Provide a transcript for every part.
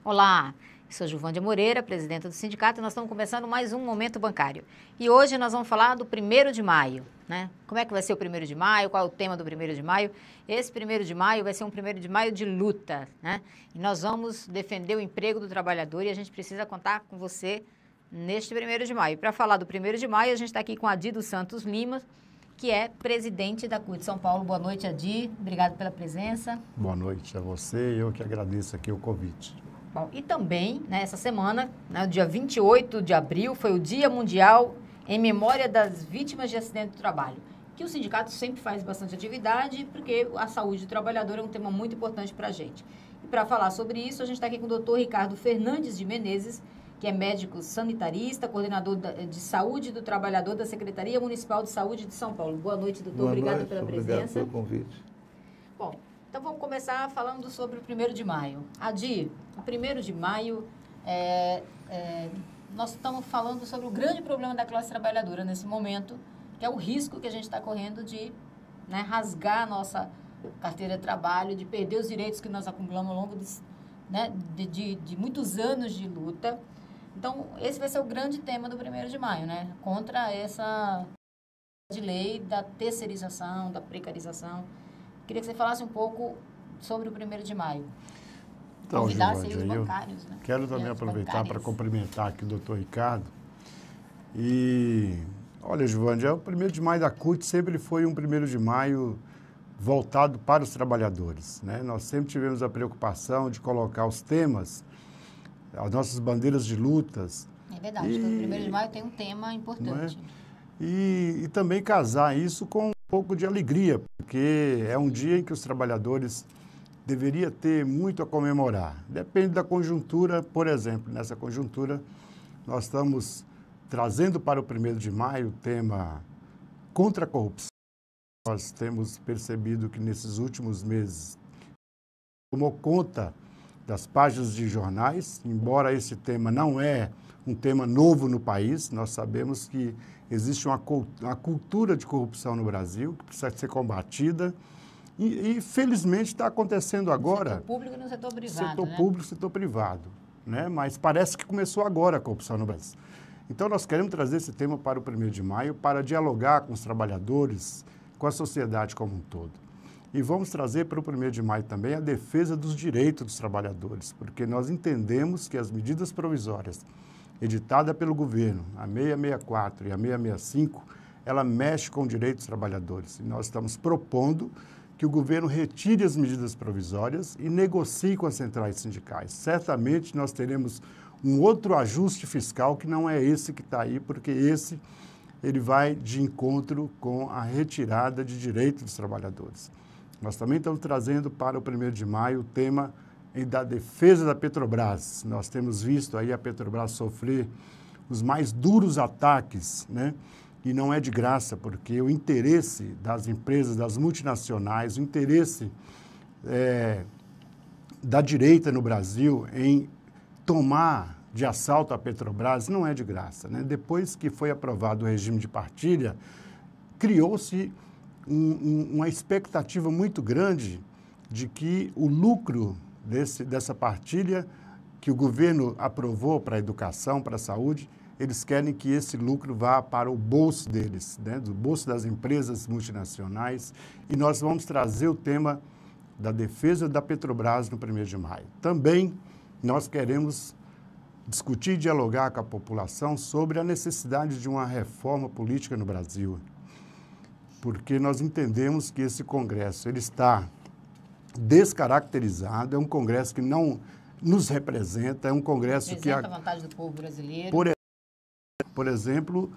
Olá, sou Juvândia Moreira, presidenta do sindicato, e nós estamos começando mais um Momento Bancário. E hoje nós vamos falar do 1º de maio, né? Como é que vai ser o 1º de maio, qual é o tema do 1º de maio? Esse 1º de maio vai ser um 1º de maio de luta, né? E nós vamos defender o emprego do trabalhador e a gente precisa contar com você neste 1º de maio. Para falar do 1º de maio, a gente está aqui com Adi dos Santos Lima, que é presidente da CUT São Paulo. Boa noite, Adi. Obrigado pela presença. Boa noite a você e eu que agradeço aqui o convite. Bom, e também, né, essa semana, né, dia 28 de abril, foi o Dia Mundial em memória das vítimas de acidente do trabalho, que o sindicato sempre faz bastante atividade, porque a saúde do trabalhador é um tema muito importante para a gente. E para falar sobre isso, a gente está aqui com o Dr. Ricardo Fernandes de Menezes, que é médico sanitarista, coordenador de saúde do trabalhador da Secretaria Municipal de Saúde de São Paulo. Boa noite, doutor. Obrigada pela presença. Obrigado pelo convite. Bom, então vamos começar falando sobre o 1º de maio. Adi, o 1º de maio, nós estamos falando sobre o grande problema da classe trabalhadora nesse momento, que é o risco que a gente está correndo de, né, rasgar a nossa carteira de trabalho, de perder os direitos que nós acumulamos ao longo de muitos anos de luta. Então, esse vai ser o grande tema do 1º de maio, né? Contra essa de lei da terceirização, da precarização. Queria que você falasse um pouco sobre o 1º de maio. Então, Convidasse Juvândia, aí os bancários, né? Quero também aproveitar para cumprimentar aqui o doutor Ricardo. E, olha, Juvândia, o 1º de maio da CUT sempre foi um 1º de maio voltado para os trabalhadores, né? Nós sempre tivemos a preocupação de colocar os temas, as nossas bandeiras de lutas. É verdade, todo 1º de maio tem um tema importante. E também casar isso com um pouco de alegria, porque é um dia em que os trabalhadores deveriam ter muito a comemorar. Depende da conjuntura, por exemplo, nessa conjuntura nós estamos trazendo para o 1º de maio o tema contra a corrupção. Nós temos percebido que nesses últimos meses tomou conta das páginas de jornais, embora esse tema não é um tema novo no país, nós sabemos que existe uma cultura de corrupção no Brasil que precisa ser combatida e felizmente está acontecendo agora. No setor público e no setor privado, setor público e setor privado, né? Mas parece que começou agora a corrupção no Brasil. Então nós queremos trazer esse tema para o 1º de maio para dialogar com os trabalhadores, com a sociedade como um todo. E vamos trazer para o 1º de maio também a defesa dos direitos dos trabalhadores, porque nós entendemos que as medidas provisórias editadas pelo governo, a 664 e a 665, ela mexe com o direito dos trabalhadores. E nós estamos propondo que o governo retire as medidas provisórias e negocie com as centrais sindicais. Certamente nós teremos um outro ajuste fiscal que não é esse que está aí, porque esse ele vai de encontro com a retirada de direitos dos trabalhadores. Nós também estamos trazendo para o 1º de maio o tema da defesa da Petrobras. Nós temos visto aí a Petrobras sofrer os mais duros ataques, né? E não é de graça, porque o interesse das empresas, das multinacionais, o interesse da direita no Brasil em tomar de assalto a Petrobras não é de graça, né? Depois que foi aprovado o regime de partilha, criou-se uma expectativa muito grande de que o lucro dessa partilha que o governo aprovou para a educação, para a saúde, eles querem que esse lucro vá para o bolso deles, né? Do bolso das empresas multinacionais. E nós vamos trazer o tema da defesa da Petrobras no 1º de maio. Também nós queremos discutir e dialogar com a população sobre a necessidade de uma reforma política no Brasil, porque nós entendemos que esse Congresso ele está descaracterizado, é um Congresso que não nos representa, é um Congresso que... Representa a vontade do povo brasileiro. Por exemplo,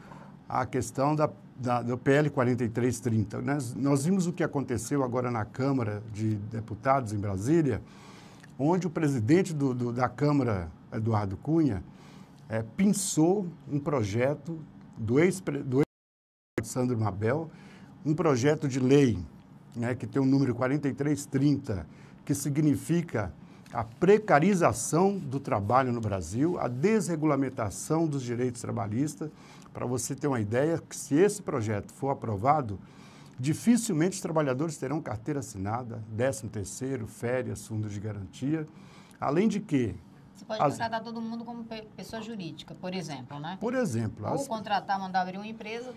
a questão do PL 4330. Nós vimos o que aconteceu agora na Câmara de Deputados em Brasília, onde o presidente da Câmara, Eduardo Cunha, pinçou um projeto do ex-Sandro Mabel, um projeto de lei, né, que tem o número 4330, que significa a precarização do trabalho no Brasil, a desregulamentação dos direitos trabalhistas. Para você ter uma ideia, que se esse projeto for aprovado, dificilmente os trabalhadores terão carteira assinada, 13º, férias, fundo de garantia. Além de que... Você pode contratar todo mundo como pessoa jurídica, por exemplo, né? Por exemplo. Ou contratar, mandar abrir uma empresa,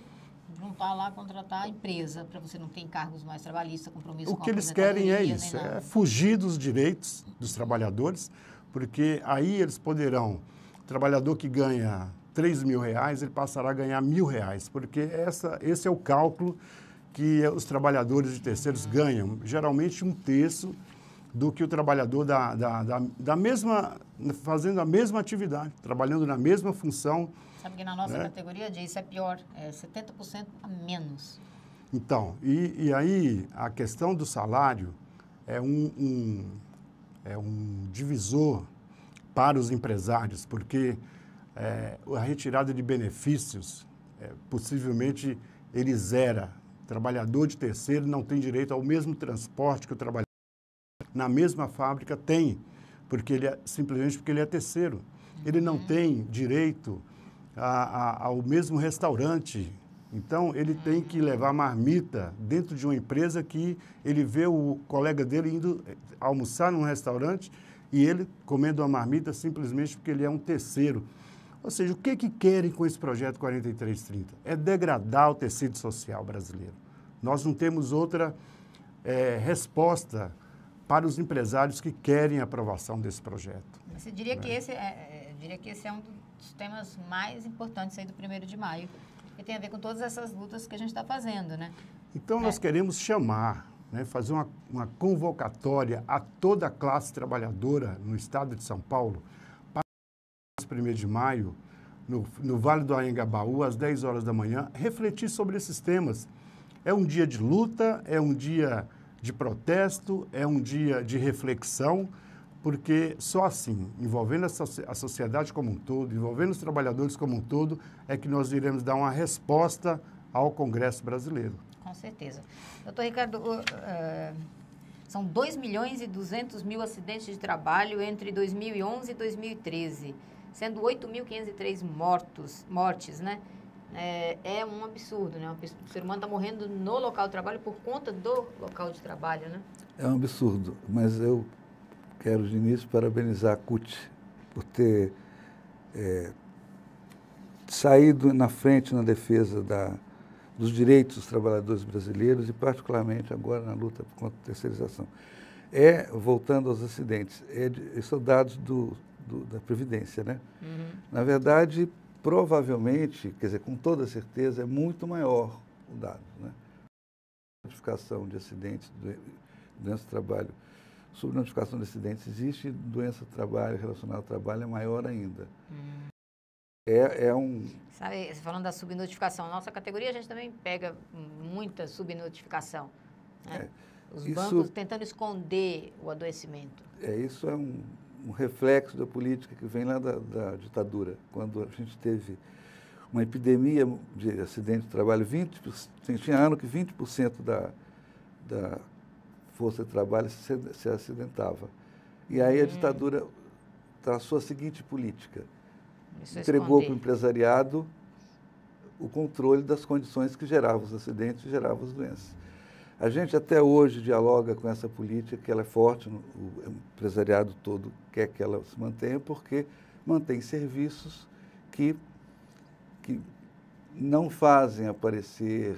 juntar lá, contratar a empresa, para você não ter encargos mais trabalhistas, compromisso com a O que eles querem é isso, é fugir dos direitos dos trabalhadores, porque aí eles poderão, o trabalhador que ganha R$3.000, ele passará a ganhar R$1.000, porque esse é o cálculo que os trabalhadores de terceiros ganham, geralmente 1/3 do que o trabalhador da mesma, fazendo a mesma atividade, trabalhando na mesma função. Sabe que na nossa categoria, isso é pior, é 70% a menos. Então, e aí a questão do salário é um divisor para os empresários, porque a retirada de benefícios, possivelmente ele zera. O trabalhador de terceiro não tem direito ao mesmo transporte que o trabalhador na mesma fábrica tem, simplesmente porque ele é terceiro. Ele não tem direito ao mesmo restaurante. Então, ele tem que levar marmita dentro de uma empresa que ele vê o colega dele indo almoçar num restaurante e ele comendo uma marmita simplesmente porque ele é um terceiro. Ou seja, o que querem com esse projeto 4330? É degradar o tecido social brasileiro. Nós não temos outra resposta para os empresários que querem a aprovação desse projeto. Você diria que esse é um dos temas mais importantes aí do 1º de maio, que tem a ver com todas essas lutas que a gente está fazendo, né? Então, nós queremos chamar, fazer uma convocatória a toda a classe trabalhadora no estado de São Paulo para o 1º de maio, no Vale do Anhangabaú, às 10 horas da manhã, refletir sobre esses temas. É um dia de luta, é um dia de protesto, é um dia de reflexão, porque só assim, envolvendo a sociedade como um todo, envolvendo os trabalhadores como um todo, é que nós iremos dar uma resposta ao Congresso brasileiro. Com certeza. Doutor Ricardo, são 2.200.000 acidentes de trabalho entre 2011 e 2013, sendo 8.503 mortes, né? É um absurdo, né? O ser humano está morrendo no local de trabalho por conta do local de trabalho, né? É um absurdo, mas eu quero, de início, parabenizar a CUT por ter saído na frente na defesa dos direitos dos trabalhadores brasileiros e, particularmente, agora na luta contra a terceirização. Voltando aos acidentes, são dados da Previdência, né? Uhum. Na verdade, provavelmente, quer dizer, com toda certeza, é muito maior o dado, né? A notificação de acidentes, doença do trabalho, subnotificação de acidentes existe, doença do trabalho relacionada ao trabalho é maior ainda. Sabe, falando da subnotificação, nossa categoria a gente também pega muita subnotificação, né? Os bancos tentando esconder o adoecimento. Isso é um reflexo da política que vem lá da ditadura, quando a gente teve uma epidemia de acidente de trabalho, tinha ano que 20% da força de trabalho se acidentava. E aí a ditadura traçou a seguinte política: entregou para o empresariado o controle das condições que geravam os acidentes e geravam as doenças. A gente até hoje dialoga com essa política, que ela é forte, o empresariado todo quer que ela se mantenha, porque mantém serviços que não fazem aparecer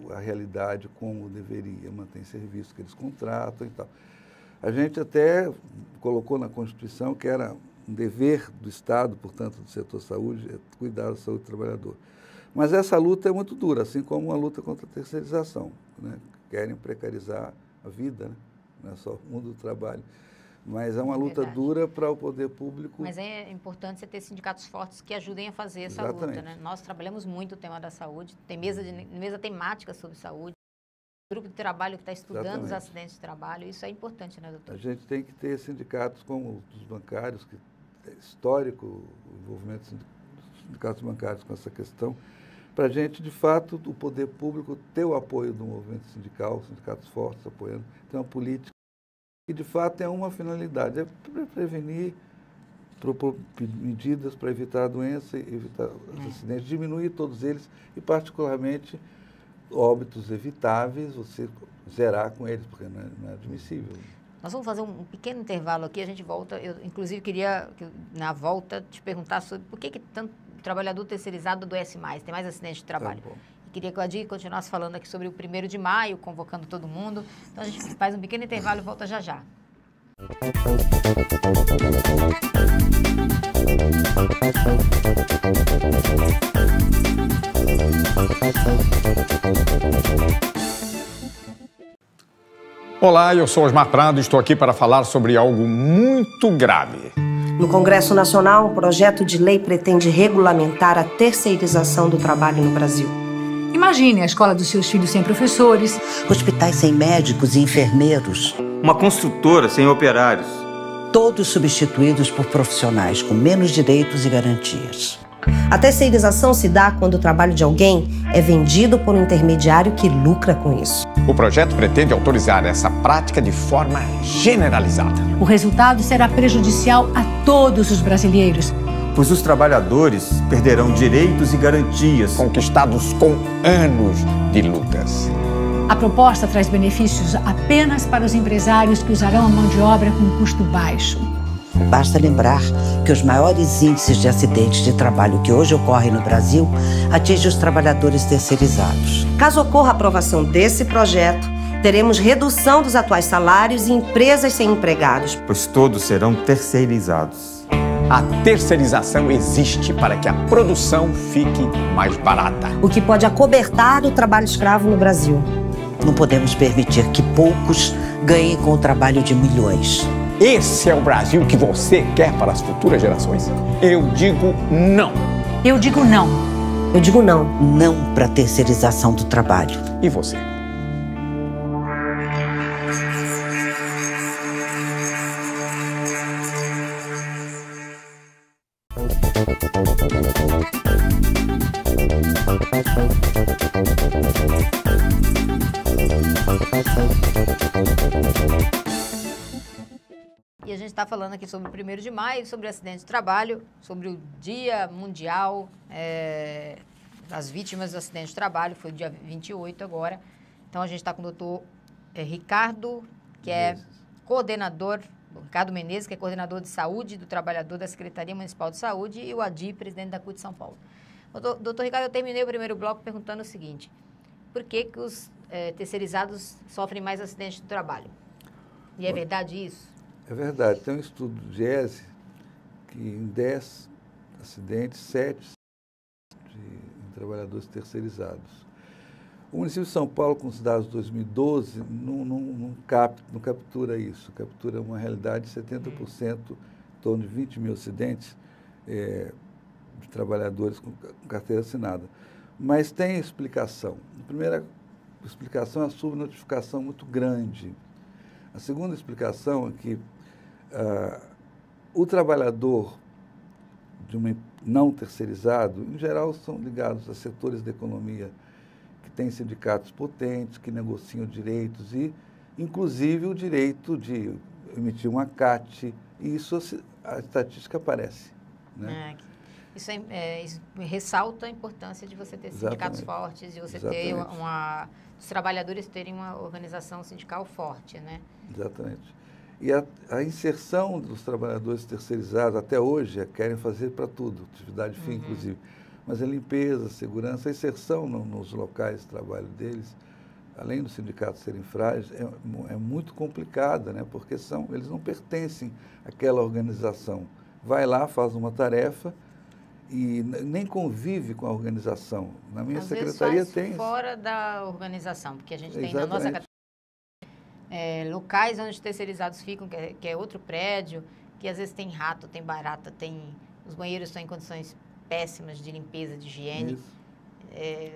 a realidade como deveria, mantém serviços que eles contratam e tal. A gente até colocou na Constituição que era um dever do Estado, portanto, do setor saúde, cuidar da saúde do trabalhador. Mas essa luta é muito dura, assim como a luta contra a terceirização, né? Querem precarizar a vida, né? Não é só o mundo do trabalho. Mas é uma luta dura para o poder público. Mas é importante você ter sindicatos fortes que ajudem a fazer essa luta, né? Nós trabalhamos muito o tema da saúde, tem mesa temática sobre saúde, grupo de trabalho que está estudando os acidentes de trabalho, isso é importante, né, doutor? A gente tem que ter sindicatos como os bancários, que é histórico o envolvimento dos sindicatos bancários com essa questão, para a gente, de fato, o poder público ter o apoio do movimento sindical, sindicatos fortes apoiando, ter uma política E, de fato, é uma finalidade, é prevenir, propor medidas para evitar a doença, evitar os acidentes, diminuir todos eles e, particularmente, óbitos evitáveis, você zerar com eles, porque não é admissível. Nós vamos fazer um pequeno intervalo aqui, a gente volta. Eu, inclusive, queria, na volta, te perguntar sobre por que tanto trabalhador terceirizado adoece mais, tem mais acidente de trabalho. Tá bom. Queria que o Adi continuasse falando aqui sobre o 1º de maio, convocando todo mundo. Então, a gente faz um pequeno intervalo e volta já já. Olá, eu sou Osmar Prado e estou aqui para falar sobre algo muito grave. No Congresso Nacional, um projeto de lei pretende regulamentar a terceirização do trabalho no Brasil. Imagine a escola dos seus filhos sem professores, hospitais sem médicos e enfermeiros, uma construtora sem operários. Todos substituídos por profissionais com menos direitos e garantias. A terceirização se dá quando o trabalho de alguém é vendido por um intermediário que lucra com isso. O projeto pretende autorizar essa prática de forma generalizada. O resultado será prejudicial a todos os brasileiros, pois os trabalhadores perderão direitos e garantias conquistados com anos de lutas. A proposta traz benefícios apenas para os empresários que usarão a mão de obra com custo baixo. Basta lembrar que os maiores índices de acidentes de trabalho que hoje ocorrem no Brasil atingem os trabalhadores terceirizados. Caso ocorra a aprovação desse projeto, teremos redução dos atuais salários e empresas sem empregados, pois todos serão terceirizados. A terceirização existe para que a produção fique mais barata, o que pode acobertar o trabalho escravo no Brasil. Não podemos permitir que poucos ganhem com o trabalho de milhões. Esse é o Brasil que você quer para as futuras gerações? Eu digo não. Eu digo não. Eu digo não. Não para a terceirização do trabalho. E você? E a gente está falando aqui sobre o 1º de maio, sobre acidente de trabalho, sobre o Dia Mundial das Vítimas do Acidente de Trabalho, foi o dia 28 agora. Então, a gente está com o doutor Ricardo, que é coordenador, Ricardo Menezes, que é coordenador de saúde do trabalhador da Secretaria Municipal de Saúde, e o Adi, presidente da CUT de São Paulo. Doutor Ricardo, eu terminei o primeiro bloco perguntando o seguinte: por que os terceirizados sofrem mais acidentes de trabalho? E é verdade isso? É verdade. Tem um estudo do GESE que em 10 acidentes, 7 de trabalhadores terceirizados. O município de São Paulo, com os dados de 2012, não captura isso. Captura uma realidade de 70%, em torno de 20 mil acidentes de trabalhadores com carteira assinada. Mas tem explicação. A primeira explicação é a subnotificação muito grande. A segunda explicação é que o trabalhador de uma não terceirizado, em geral, são ligados a setores da economia que têm sindicatos potentes, que negociam direitos e, inclusive, o direito de emitir um acate. E isso, a estatística aparece. Né? Isso ressalta a importância de você ter sindicatos fortes, de você ter os trabalhadores terem uma organização sindical forte, né? Exatamente. E a inserção dos trabalhadores terceirizados, até hoje, querem fazer para tudo, atividade fim, inclusive. Mas a limpeza, a segurança, a inserção nos locais de trabalho deles, além dos sindicatos serem frágeis, é muito complicada, né? Porque eles não pertencem àquela organização. Vai lá, faz uma tarefa e nem convive com a organização. Na minha secretaria tem fora da organização, porque a gente tem na nossa locais onde terceirizados ficam, que é outro prédio, que às vezes tem rato, tem barata, os banheiros estão em condições péssimas de limpeza, de higiene.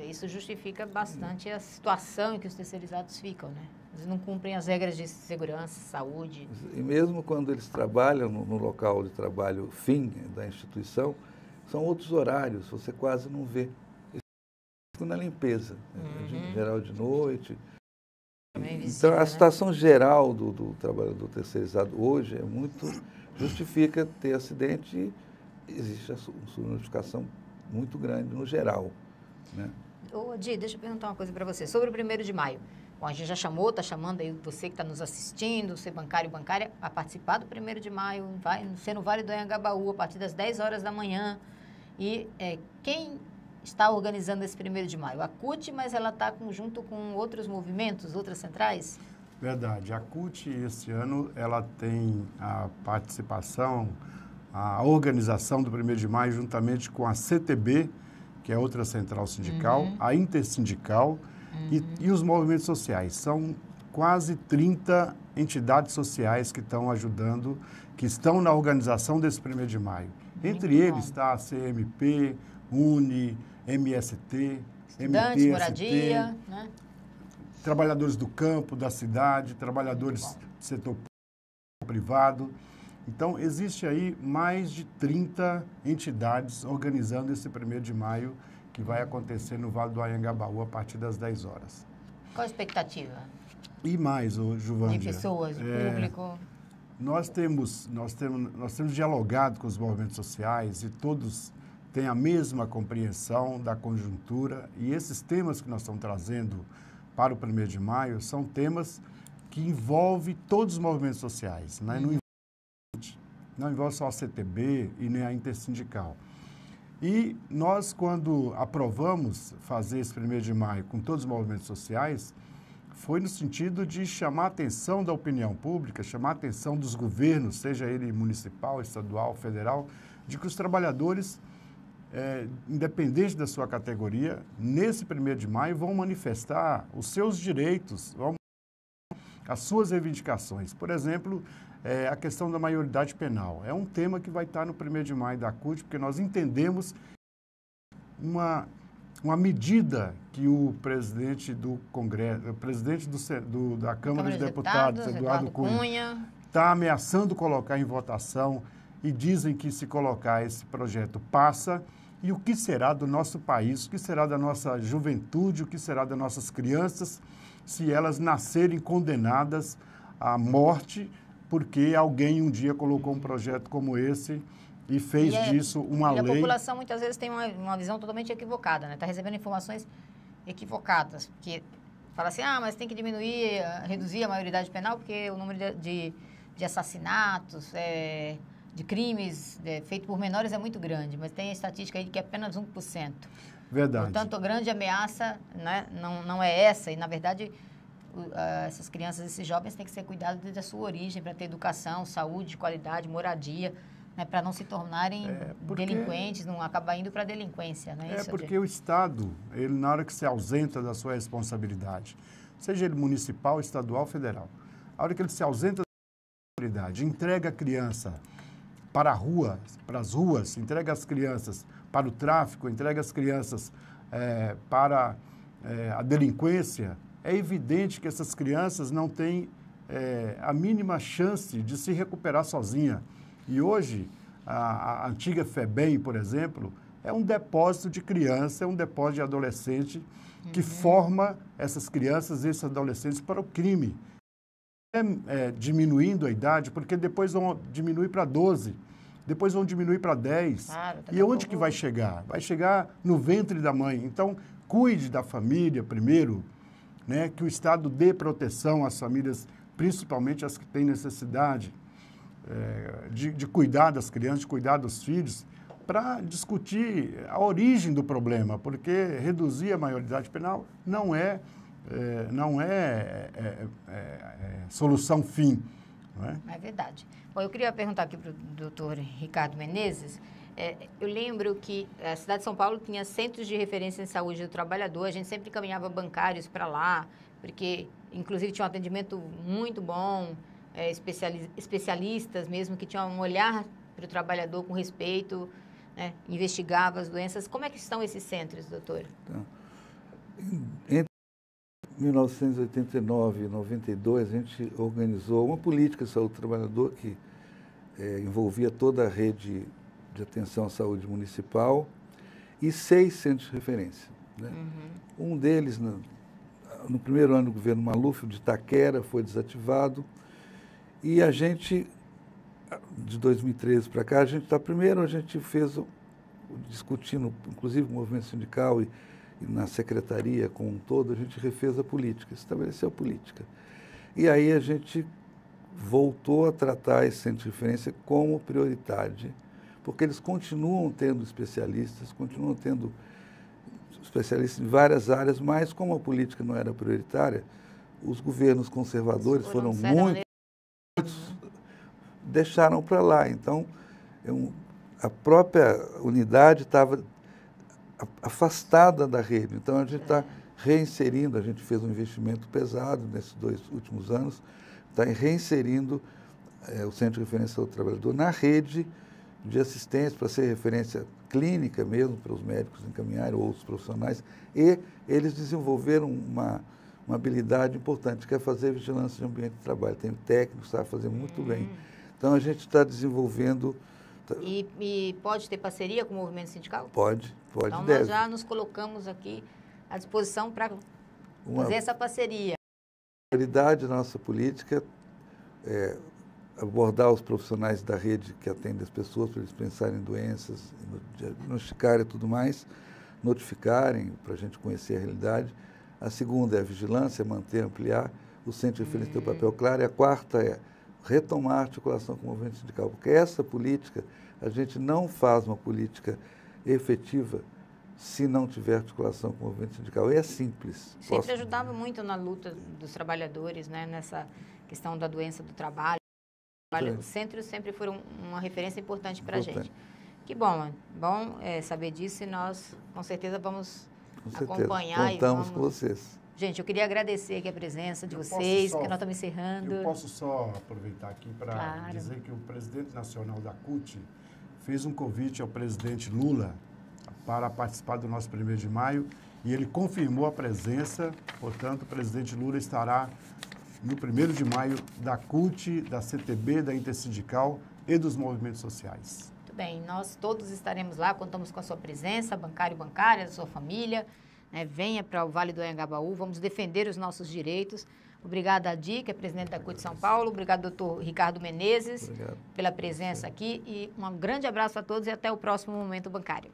Isso justifica bastante a situação em que os terceirizados ficam, né? Eles não cumprem as regras de segurança, saúde. E mesmo quando eles trabalham no local de trabalho fim da instituição, são outros horários, você quase não vê. Na limpeza, em geral de noite. Então, a situação geral do trabalhador terceirizado hoje justifica ter acidente e existe a subnotificação muito grande no geral, né? Ô, Di, deixa eu perguntar uma coisa para você. Sobre o 1º de maio. Bom, a gente já chamou, está chamando aí você que está nos assistindo, ser bancário e bancária, a participar do 1º de maio, vai ser no Vale do Anhangabaú, a partir das 10 horas da manhã. E quem está organizando esse 1º de maio? A CUT, mas ela está junto com outros movimentos, outras centrais? Verdade. A CUT, esse ano, ela tem a participação, a organização do 1º de maio, juntamente com a CTB, que é outra central sindical, a Intersindical e os movimentos sociais. São quase 30 entidades sociais que estão ajudando, que estão na organização desse 1º de maio. Entre eles está a CMP, UNE, MST, Estudantes, moradia, né? Trabalhadores do campo, da cidade, trabalhadores do setor privado. Então, existe aí mais de 30 entidades organizando esse 1º de maio, que vai acontecer no Vale do Anhangabaú a partir das 10 horas. Qual a expectativa? E mais, Giovanni. De pessoas, de público? Nós temos dialogado com os movimentos sociais e todos têm a mesma compreensão da conjuntura, e esses temas que nós estamos trazendo para o 1º de maio são temas que envolvem todos os movimentos sociais, né? Não envolve só a CTB e nem a Intersindical. E nós, quando aprovamos fazer esse 1º de maio com todos os movimentos sociais, foi no sentido de chamar a atenção da opinião pública, chamar a atenção dos governos, seja ele municipal, estadual, federal, de que os trabalhadores, independente da sua categoria, nesse 1º de maio vão manifestar os seus direitos, as suas reivindicações. Por exemplo, a questão da maioridade penal. É um tema que vai estar no 1º de maio da CUT, porque nós entendemos uma medida que o presidente do Congresso, o presidente da Câmara dos Deputados, Eduardo Cunha, está ameaçando colocar em votação, e dizem que se colocar esse projeto passa. E o que será do nosso país, o que será da nossa juventude, o que será das nossas crianças, se elas nascerem condenadas à morte, porque alguém um dia colocou um projeto como esse e fez disso uma lei. E a população muitas vezes tem uma visão totalmente equivocada, né? Está recebendo informações equivocadas, porque fala assim, mas tem que reduzir a maioridade penal, porque o número de assassinatos, de crimes feitos por menores é muito grande, mas tem a estatística aí que é apenas 1%. Verdade. Portanto, a grande ameaça, né, não é essa, e na verdade essas crianças, esses jovens têm que ser cuidados desde a sua origem, para ter educação, saúde, qualidade, moradia, né, para não se tornarem delinquentes, não acabar indo para a delinquência. Né, porque o Estado, ele, na hora que se ausenta da sua responsabilidade, seja ele municipal, estadual, federal, a hora que ele se ausenta da responsabilidade, entrega a criança para a rua, para as ruas, entrega as crianças para o tráfico, entrega as crianças para a delinquência, é evidente que essas crianças não têm a mínima chance de se recuperar sozinha. E hoje, a antiga FEBEM, por exemplo, é um depósito de criança, é um depósito de adolescente que forma essas crianças, esses adolescentes para o crime. Diminuindo a idade, porque depois vão diminuir para 12, depois vão diminuir para 10. Claro, e onde que vai chegar? Vai chegar no ventre da mãe. Então, cuide da família primeiro, né, que o Estado dê proteção às famílias, principalmente as que têm necessidade de cuidar das crianças, de cuidar dos filhos, para discutir a origem do problema, porque reduzir a maioridade penal não é solução fim. Não é? É verdade. Bom, eu queria perguntar aqui para o doutor Ricardo Menezes. Eu lembro que a cidade de São Paulo tinha centros de referência em saúde do trabalhador, a gente sempre encaminhava bancários para lá, porque, inclusive, tinha um atendimento muito bom, especialistas mesmo, que tinham um olhar para o trabalhador com respeito, né, investigava as doenças. Como é que estão esses centros, doutor? Então, entre 1989 e 92, a gente organizou uma política de saúde do trabalhador que envolvia toda a rede de atenção à saúde municipal e 6 centros de referência. Né? Um deles, no primeiro ano do governo Maluf, o de Itaquera foi desativado, e a gente, de 2013 para cá, primeiro a gente fez, discutindo, inclusive com o movimento sindical e na secretaria como um todo, a gente refez a política, estabeleceu a política. E aí a gente voltou a tratar esse centro de referência como prioridade, porque eles continuam tendo especialistas em várias áreas, mas como a política não era prioritária, os governos conservadores foram muitos, deixaram para lá. Então, a própria unidade estava afastada da rede. Então, a gente está reinserindo, a gente fez um investimento pesado nesses 2 últimos anos, está reinserindo o Centro de Referência ao Trabalhador na rede de assistência, para ser referência clínica mesmo, para os médicos encaminharem, ou outros profissionais, e eles desenvolveram uma habilidade importante, que é fazer vigilância de ambiente de trabalho. Tem técnicos, sabe fazer muito bem. Então, a gente está desenvolvendo... E pode ter parceria com o movimento sindical? Pode, então, deve. Nós já nos colocamos aqui à disposição para fazer essa parceria. A prioridade da nossa política é abordar os profissionais da rede que atendem as pessoas, para eles pensarem em doenças, diagnosticarem e tudo mais, notificarem, para a gente conhecer a realidade. A segunda é a vigilância, manter, ampliar. O centro de referência tem o papel claro. E a quarta é retomar a articulação com o movimento sindical, porque essa política, a gente não faz uma política efetiva se não tiver articulação com o movimento sindical. E é simples. Sempre ajudava muito na luta dos trabalhadores, né, nessa questão da doença do trabalho. Os centros sempre foram uma referência importante para a gente. Que bom, saber disso, e nós com certeza vamos acompanhar. Contamos com vocês. Gente, eu queria agradecer aqui a presença de vocês, porque nós estamos encerrando. Eu posso só aproveitar aqui para dizer que o presidente nacional da CUT fez um convite ao presidente Lula para participar do nosso 1º de maio, e ele confirmou a presença. Portanto, o presidente Lula estará no 1º de maio da CUT, da CTB, da Intersindical e dos movimentos sociais. Muito bem, nós todos estaremos lá, contamos com a sua presença, bancário e bancária, da sua família, né? Venha para o Vale do Anhangabaú, vamos defender os nossos direitos. Obrigada, Adi, que é presidente da CUT São Paulo, obrigado, doutor Ricardo Menezes, pela presença aqui, e um grande abraço a todos e até o próximo Momento Bancário.